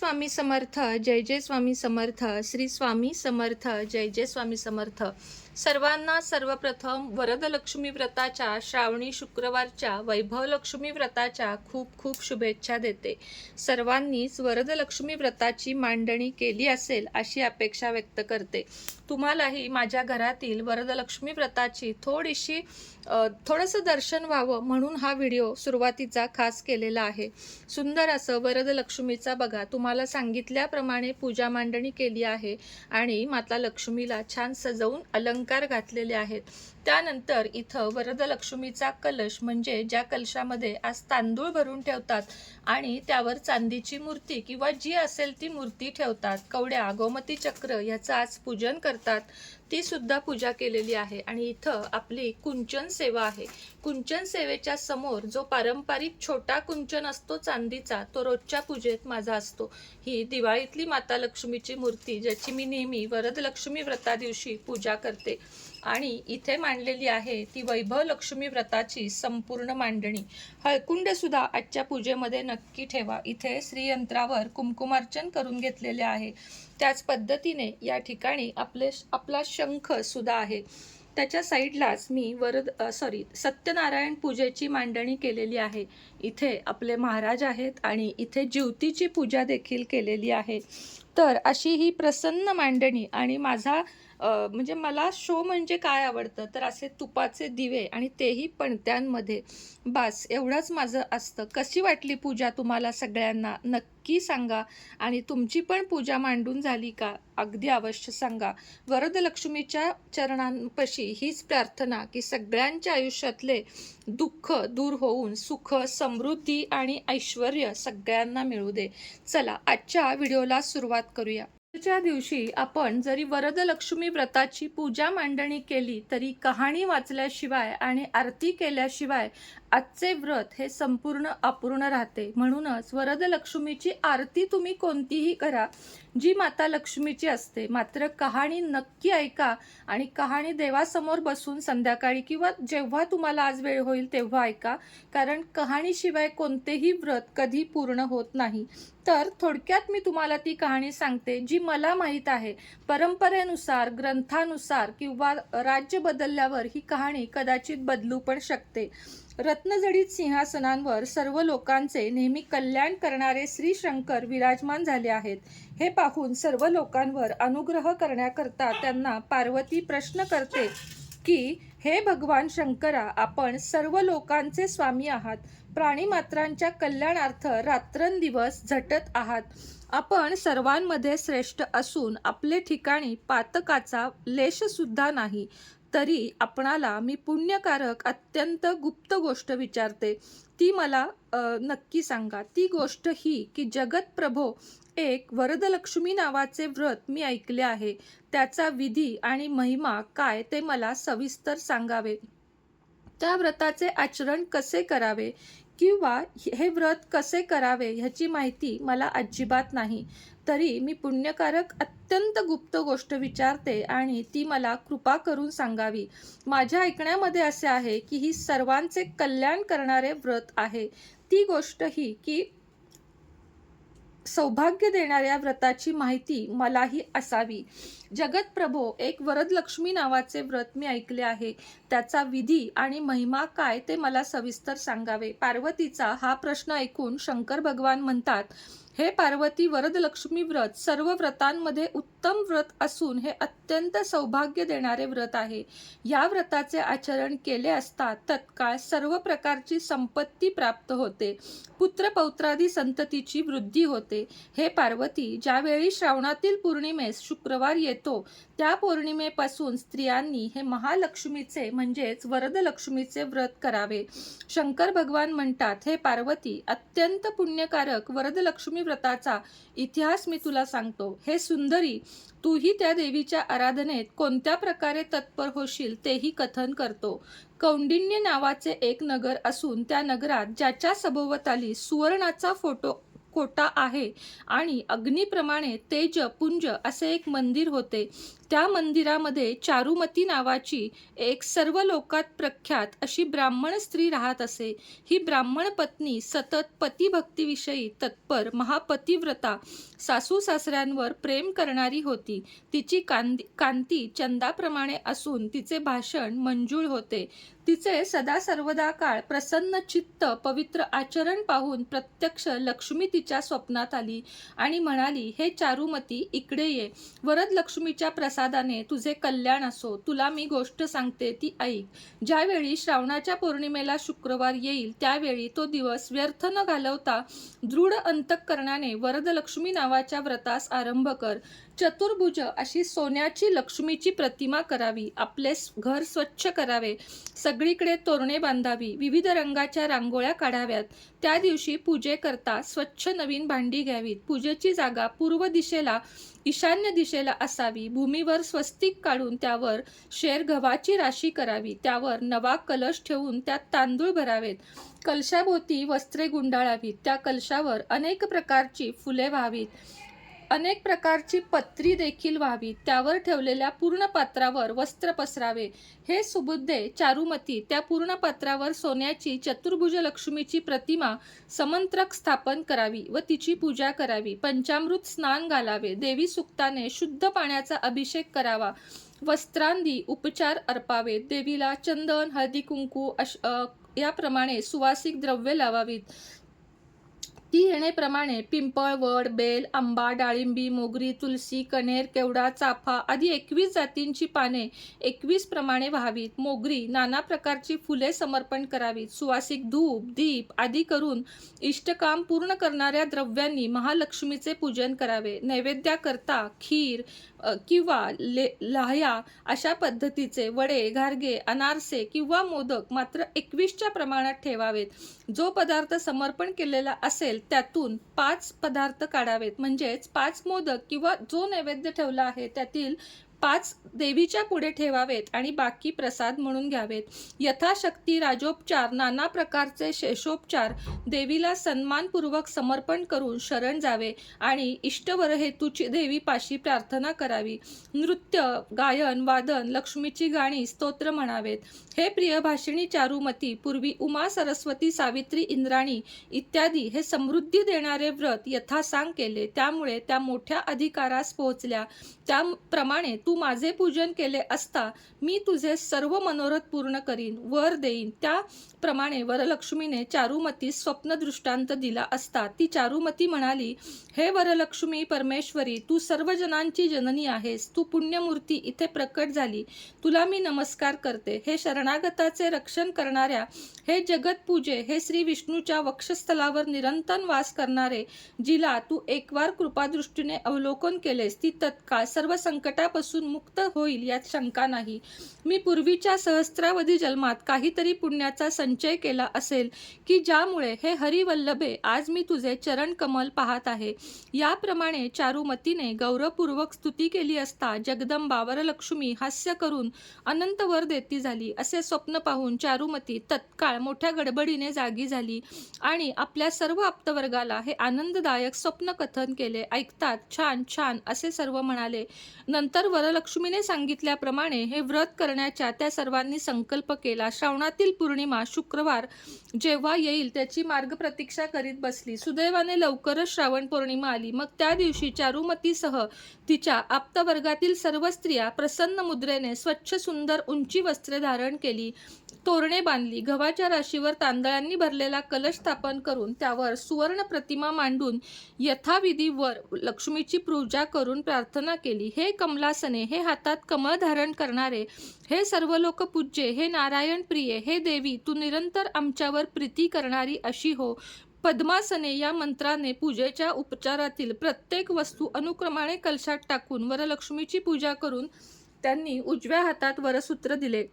स्वामी समर्थ, जय जय स्वामी समर्थ, श्री स्वामी समर्थ, जय जय स्वामी समर्थ। सर्वांना सर्वप्रथम वरदलक्ष्मी व्रताच्या श्रावणी शुक्रवारच्या वैभवलक्ष्मी व्रताच्या खूप खूप शुभेच्छा देते। सर्वांनीच वरदलक्ष्मी व्रताची मांडणी केली असेल अशी अपेक्षा व्यक्त करते। तुम्हालाही माझ्या घरातील वरदलक्ष्मी व्रताची थोडंसं दर्शन व्हावं म्हणून हा व्हिडिओ सुरुवातीचा खास केलेला आहे। सुंदर असं वरदलक्ष्मीचा बघा, तुम्हाला सांगितल्याप्रमाणे पूजा मांडणी केली आहे आणि माता लक्ष्मीला छान सजवून अलंकार घातलेले आहेत। त्यानंतर इथं वरदलक्ष्मीचा कलश म्हणजे ज्या कलशामध्ये आज तांदूळ भरून ठेवतात आणि त्यावर चांदीची मूर्ती किंवा जी असेल ती मूर्ती ठेवतात, कवड्या गोमती चक्र याचं आज पूजन करतात, ती सुद्धा पूजा केलेली आहे। आणि इथं आपली कुंचन सेवा आहे। कुंचन सेवेच्या समोर जो पारंपरिक छोटा कुंचन असतो चांदीचा, तो रोजच्या पूजेत माझा असतो। ही दिवाळीतली माता लक्ष्मीची मूर्ती ज्याची मी नेहमी वरदलक्ष्मी व्रता दिवशी पूजा करते आणि इथे मांडलेली आहे ती वैभव लक्ष्मी व्रताची संपूर्ण मांडणी। हळकुंड सुद्धा आजच्या पूजेमध्ये नक्की ठेवा। इथे श्रीयंत्रावर कुंकुमार्चन करून घेतलेले आहे। त्याच पद्धतीने या ठिकाणी आपला शंख सुद्धा आहे। त्याच्या साईडलाच मी सत्यनारायण पूजेची मांडणी केलेली आहे। इथे आपले महाराज आहेत आणि इथे ज्योतीची पूजा देखील केलेली आहे। तर अशी ही प्रसन्न मांडणी आणि माझा म्हणजे मला शो म्हणजे काय आवडतं तर असे तुपाचे दिवे आणि तेही पणत्यांमध्ये, बस एवढंच माझं असतं। कशी वाटली पूजा तुम्हाला सगळ्यांना नक्की सांगा आणि तुमची पण पूजा मांडून झाली का अगदी अवश्य सांगा। वरदलक्ष्मीच्या चरणांपाशी हीच प्रार्थना की सगळ्यांच्या आयुष्यातले दुःख दूर होऊन सुख समृद्धी आणि ऐश्वर्य सगळ्यांना मिळू दे। चला आजच्या व्हिडिओला सुरुवात करूया। आजच्या दिवशी आपण जरी वरदलक्ष्मी व्रताची पूजा मांडणी केली तरी कहाणी वाचल्याशिवाय आणि आरती केल्याशिवाय आजचे व्रत हे संपूर्ण अपूर्ण राहते। म्हणूनच वरदलक्ष्मीची आरती तुम्ही कोणतीही करा जी माता लक्ष्मीची असते, मात्र कहाणी नक्की ऐका आणि कहाणी देवासमोर बसून संध्याकाळी किंवा जेव्हा तुम्हाला आज वेळ होईल तेव्हा ऐका, कारण कहाणीशिवाय कोणतेही व्रत कधी पूर्ण होत नाही। तर थोडक्यात मी तुम्हाला ती कहाणी सांगते जी मला माहीत आहे। परंपरेनुसार, ग्रंथानुसार किंवा राज्य बदलल्यावर ही कहाणी कदाचित बदलू पण शकते। रत्नजडित सिंहासनांवर सर्व लोकांचे नेहमी कल्याण करणारे श्री शंकर विराजमान झाले आहेत। हे पाहून सर्व लोकांवर अनुग्रह करण्याकरता त्यांना पार्वती प्रश्न करते की हे भगवान शंकरा, आपण सर्व लोकांचे स्वामी आहात, प्राणीमात्रांच्या कल्याणार्थ रात्रंदिवस झटत आहात। आपण सर्वांमध्ये श्रेष्ठ असून आपले ठिकाणी पातकाचा लेश सुद्धा नाही, तरी आपणाला मी पुण्यकारक अत्यंत गुप्त गोष्ट विचारते, ती मला नक्की सांगा। ती गोष्ट ही की जगत प्रभो, एक वरदलक्ष्मी नावाचे व्रत मी ऐकले आहे, त्याचा विधी आणि महिमा काय ते मला सविस्तर सांगावे। त्या व्रताचे आचरण कसे करावे किंवा हे व्रत कसे करावे ह्याची माहिती मला अजिबात नाही, तरी मी पुण्यकारक अत्यंत गुप्त गोष्ट विचारते आणि ती मला कृपा करून सांगावी। माझ्या ऐकण्यामध्ये असे आहे की ही सर्वांचे कल्याण करणारे व्रत आहे। ती गोष्ट ही की सौभाग्य देणाऱ्या व्रताची माहिती मलाही असावी। जगत प्रभो, एक वरदलक्ष्मी नावाचे व्रत मी ऐकले आहे, त्याचा विधी आणि महिमा काय ते मला सविस्तर सांगावे। पार्वतीचा हा प्रश्न ऐकून शंकर भगवान म्हणतात, हे पार्वती, वरदलक्ष्मी व्रत सर्व व्रतांमध्ये उत्तम व्रत असून हे अत्यंत सौभाग्य देणारे व्रत आहे। या व्रताचे आचरण केले असता तत्काळ सर्व प्रकारची संपत्ती प्राप्त होते, पुत्र पौत्रादी संततीची वृद्धी होते। हे पार्वती, ज्यावेळी श्रावणातील पौर्णिमेस शुक्रवार येतो त्या पौर्णिमेपासून स्त्रियांनी हे महालक्ष्मीचे म्हणजेच वरदलक्ष्मीचे व्रत करावे। शंकर भगवान म्हणतात, हे पार्वती, अत्यंत पुण्यकारक वरदलक्ष्मी व्रताचा इतिहास मी तुला सांगतो। हे सुंदरी, तूही त्या देवीच्या आराधनेत कोणत्या प्रकारे तत्पर होशील तेही कथन करतो। कौंडिन्य नावाचे एक नगर असून त्या नगरात ज्याच्या सभोवताली सुवर्णाचा फोटो कोटा आहे आणि अग्नीप्रमाणे तेज पुंज असे एक मंदिर होते. त्या मंदिरामध्ये चारुमती नावाची एक सर्व लोकात प्रख्यात अशी ब्राह्मण स्त्री राहत असे. ही ब्राह्मण पत्नी सतत पतिभक्तीविषयी तत्पर महापतिव्रता, सासू सासऱ्यांवर प्रेम करणारी होती. तिची कांती चंदाप्रमाणे असून तिचे भाषण मंजूळ होते. तिचे सदा सर्वदा काळ प्रसन्न चित्त पवित्र आचरण पाहून प्रत्यक्ष लक्ष्मी तिच्या स्वप्नात आली आणि म्हणाली, हे चारुमती, इकडे ये. वरद लक्ष्मीच्या प्रसादाने तुझे कल्याण असो. तुला मी गोष्ट सांगते ती ऐक. ज्यावेळी श्रावणाच्या पौर्णिमेला शुक्रवार येईल त्यावेळी तो दिवस व्यर्थ न घालवता दृढ अंतःकरणाने वरदलक्ष्मी नावाच्या व्रतास आरंभ कर. चतुर्भुज अशी सोन्याची लक्ष्मीची प्रतिमा करावी. आपले घर स्वच्छ करावे. सगळीकडे तोरणे बांधावी. विविध रंगाच्या रांगोळ्या काढाव्यात. त्या दिवशी पूजेकरता स्वच्छ नवीन भांडी घ्यावीत. पूजेची जागा पूर्व दिशेला ईशान्य दिशेला असावी. भूमीवर स्वस्तिक काढून त्यावर शेर गव्हाची राशी करावी. त्यावर नवा कलश ठेवून त्यात तांदूळ भरावेत. कलशाभोवती वस्त्रे गुंडाळावीत. त्या कलशावर अनेक प्रकारची फुले व्हावीत. अनेक प्रकारची पत्री देखील व्हावी. त्यावर ठेवलेल्या पूर्ण पात्रावर वस्त्र पसरावे. हे सुबुद्धे चारुमती, त्या पूर्ण पात्रावर सोन्याची चतुर्भुज लक्ष्मीची प्रतिमा समंत्रक स्थापन करावी व तिची पूजा करावी. पंचामृत स्नान घालावे. देवी सुक्ताने शुद्ध पाण्याचा अभिषेक करावा. वस्त्रांदी उपचार अर्पावेत. देवीला चंदन, हळदी कुंकू याप्रमाणे सुवासिक द्रव्ये लावावीत. ती येणेप्रमाणे पिंपळ, वड, बेल, आंबा, डाळिंबी, मोगरी, तुलसी, कण्हेर, केवडा, चाफा आदी 21 जातींची पाने 21 प्रमाणे व्हावीत. मोगरी, नाना प्रकारची फुले समर्पण करावीत. सुवासिक धूप, दीप आदी करून इष्टकाम पूर्ण करणाऱ्या द्रव्यांनी महालक्ष्मीचे पूजन करावे. नैवेद्याकरता खीर किंवा लाह्या अशा पद्धतीचे वडे, घारगे, अनारसे किंवा मोदक मात्र 21च्या प्रमाणात ठेवावेत. जो पदार्थ समर्पण केलेला असेल त्यातून 5 पदार्थ काढावेत. म्हणजेच 5 मोदक किंवा जो नैवेद्य ठेवला आहे त्यातील 5 देवीच्या पुढे ठेवावेत आणि बाकी प्रसाद म्हणून घ्यावेत. यथाशक्ती राजोपचार, नाना प्रकारचे शेषोपचार देवीला सन्मानपूर्वक समर्पण करून शरण जावे आणि इष्टवर हेतूची देवीपाशी प्रार्थना करावी. नृत्य, गायन, वादन, लक्ष्मीची गाणी, स्तोत्र म्हणावेत. हे प्रियभाषिणी चारुमती, पूर्वी उमा, सरस्वती, सावित्री, इंद्राणी इत्यादी हे समृद्धी देणारे व्रत यथासांग केले. त्यामुळे त्या मोठ्या अधिकारास पोहोचल्या. त्याप्रमाणे तू माझे पूजन केले असता मी तुझे सर्व मनोरथ पूर्ण करीन, वर देईन. त्याप्रमाणे वरलक्ष्मीने चारुमतीस स्वप्न दृष्टांत दिला असता ती चारुमती म्हणाली, हे वरलक्ष्मी परमेश्वरी, तू सर्व जनांची जननी आहेस. तू पुण्यमूर्ती इथे प्रकट झाली. तुला मी नमस्कार करते. हे शरणागताचे रक्षण करणाऱ्या, हे जगतपूजे, हे श्री विष्णूच्या वक्षस्थलावर निरंतर वास करणारे, जिला तू एकवार कृपादृष्टीने अवलोकन केलेस ती तत्काळ सर्व संकटापासून मुक्त होईल यात शंका नाही. मी पूर्वीच्या सहस्रावधी जन्मात काहीतरी पुण्याचा संचय केला असेल की ज्यामुळे हे हरिवल्लभे आज मी तुझे चरण कमल पाहत आहे. याप्रमाणे चारुमतीने गौरवपूर्वक स्तुती केली असता जगदंबा वरलक्ष्मी हास्य करून अनंत वर देती झाली. असे स्वप्न पाहून चारुमती तत्काळ मोठ्या गडबडीने जागी झाली आणि आपल्या सर्व आप्तवर्गाला हे आनंददायक स्वप्न कथन केले. ऐकतात छान छान असे सर्व म्हणाले. नंतर वरलक्ष्मीने सांगितल्याप्रमाणे हे व्रत करण्याचा त्या सर्वांनी संकल्प केला. श्रावणातील पौर्णिमा शुक्रवार जेव्हा येईल त्याची मार्ग प्रतीक्षा करीत बसली. सुदैवाने लवकरच श्रावण पौर्णिमा आली. मग त्या दिवशी चारुमतीसह तिच्या आप्तवर्गातील सर्व स्त्रिया प्रसन्न मुद्रेने स्वच्छ सुंदर उंची वस्त्रे धारण केली, तोरणे बांधली. गव्हाच्या राशीवर तांदळांनी भरलेला कलश स्थापन करून त्यावर सुवर्ण प्रतिमा मांडून यथाविधी वर लक्ष्मीची पूजा करून प्रार्थना केली. हे कमलासने, हे हातात कमळ धारण करणारे, हे सर्व लोक पूज्ये, हे नारायण प्रिये, हे देवी तू निरंतर आमच्यावर प्रीती करणारी अशी हो. पद्मासने या मंत्राने पूजेच्या उपचारातील प्रत्येक वस्तू अनुक्रमाने कलशात टाकून वरलक्ष्मीची पूजा करून त्यांनी उजव्या हातात वरसूत्र दिले.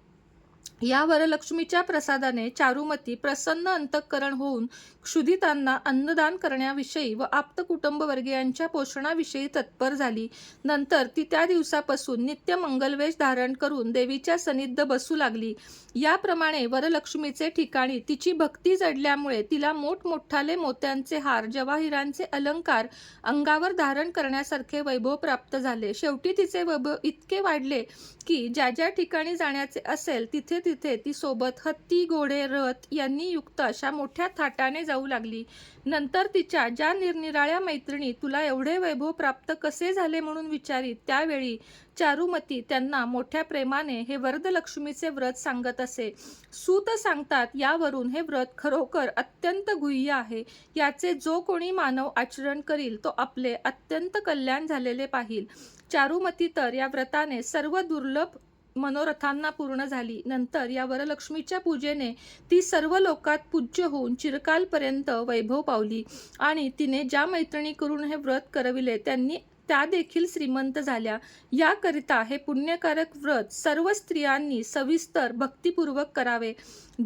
या वरलक्ष्मीच्या प्रसादाने चारुमती प्रसन्न अंतःकरण होऊन क्षुधितांना अन्नदान करण्याविषयी व आप्त कुटुंबवर्गीयांच्या पोषणाविषयी तत्पर झाली. नंतर ती त्या दिवसापासून नित्य मंगलवेश धारण करून देवीच्या सन्निध बसू लागली. याप्रमाणे वरलक्ष्मीचे ठिकाणी तिची भक्ती जडल्यामुळे तिला मोठमोठाले मोत्यांचे हार, जवाहिरांचे अलंकार अंगावर धारण करण्यासारखे वैभव प्राप्त झाले. शेवटी तिचे वैभव इतके वाढले की ज्या ठिकाणी जाण्याचे असेल तिथे तिथे ती सोबत हत्ती, घोडे, रथ यांनी युक्त अशा मोठ्या थाटाने जाऊ लागली. नंतर तिच्या ज्या निरनिराळ्या मैत्रिणी तुला एवढे वैभव प्राप्त कसे झाले म्हणून विचारीत, त्यावेळी चारुमती त्यांना मोठ्या प्रेमाने हे वरदलक्ष्मीचे व्रत सांगत असे. सूत सांगतात, यावरून हे व्रत खरोखर अत्यंत गुह्य आहे. याचे जो कोणी मानव आचरण करील तो आपले अत्यंत कल्याण झालेले पाहिल. चारुमती तर या व्रताने सर्व दुर्लभ मनोरथांना पूर्ण झाली. नंतर या वरलक्ष्मीच्या पूजेने ती सर्व लोकात पूज्य होऊन चिरकालपर्यंत वैभव पावली आणि तिने ज्या मैत्रिणी करून हे व्रत करविले त्यांनी त्या देखील श्रीमंत झाल्या. याकरिता हे पुण्यकारक व्रत सर्व स्त्रियांनी सविस्तर भक्तिपूर्वक करावे.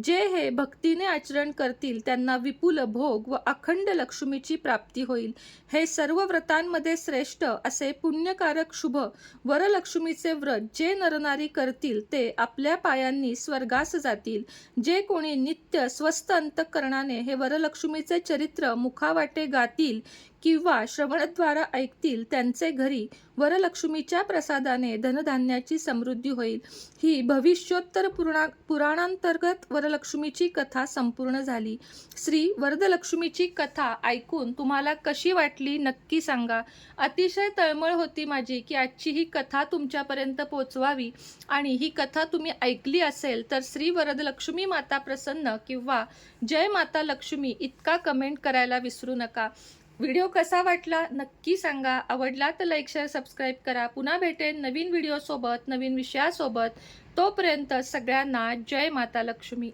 जे हे भक्तीने आचरण करतील त्यांना विपुल भोग व अखंड लक्ष्मीची प्राप्ती होईल. हे सर्व व्रतांमध्ये श्रेष्ठ असे पुण्यकारक शुभ वरलक्ष्मीचे व्रत जे नरनारी करतील ते आपल्या पायांनी स्वर्गास जातील. जे कोणी नित्य स्वस्थ अंतःकरणाने हे वरलक्ष्मीचे चरित्र मुखावाटे गातील किंवा श्रवणद्वारा ऐकतील त्यांचे घरी वरलक्ष्मीच्या प्रसादाने धनधान्याची समृद्धी होईल. ही भविष्योत्तर पुराणांतर्गत वरलक्ष्मीची कथा संपूर्ण झाली. श्री वरदलक्ष्मीची कथा ऐकून तुम्हाला कशी वाटली नक्की सांगा. अतिशय तळमळ होती माझी की आजची ही कथा तुमच्यापर्यंत पोचवावी आणि ही कथा तुम्ही ऐकली असेल तर श्री वरदलक्ष्मी माता प्रसन्न किंवा जय माता लक्ष्मी इतका कमेंट करायला विसरू नका. व्हिडिओ कसा वाटला नक्की सांगा. आवडला तर लाईक, शेअर, सबस्क्राईब करा. पुन्हा भेटेन नवीन व्हिडिओसोबत, नवीन विषयासोबत. तोपर्यंत सगळ्यांना जय माता लक्ष्मी.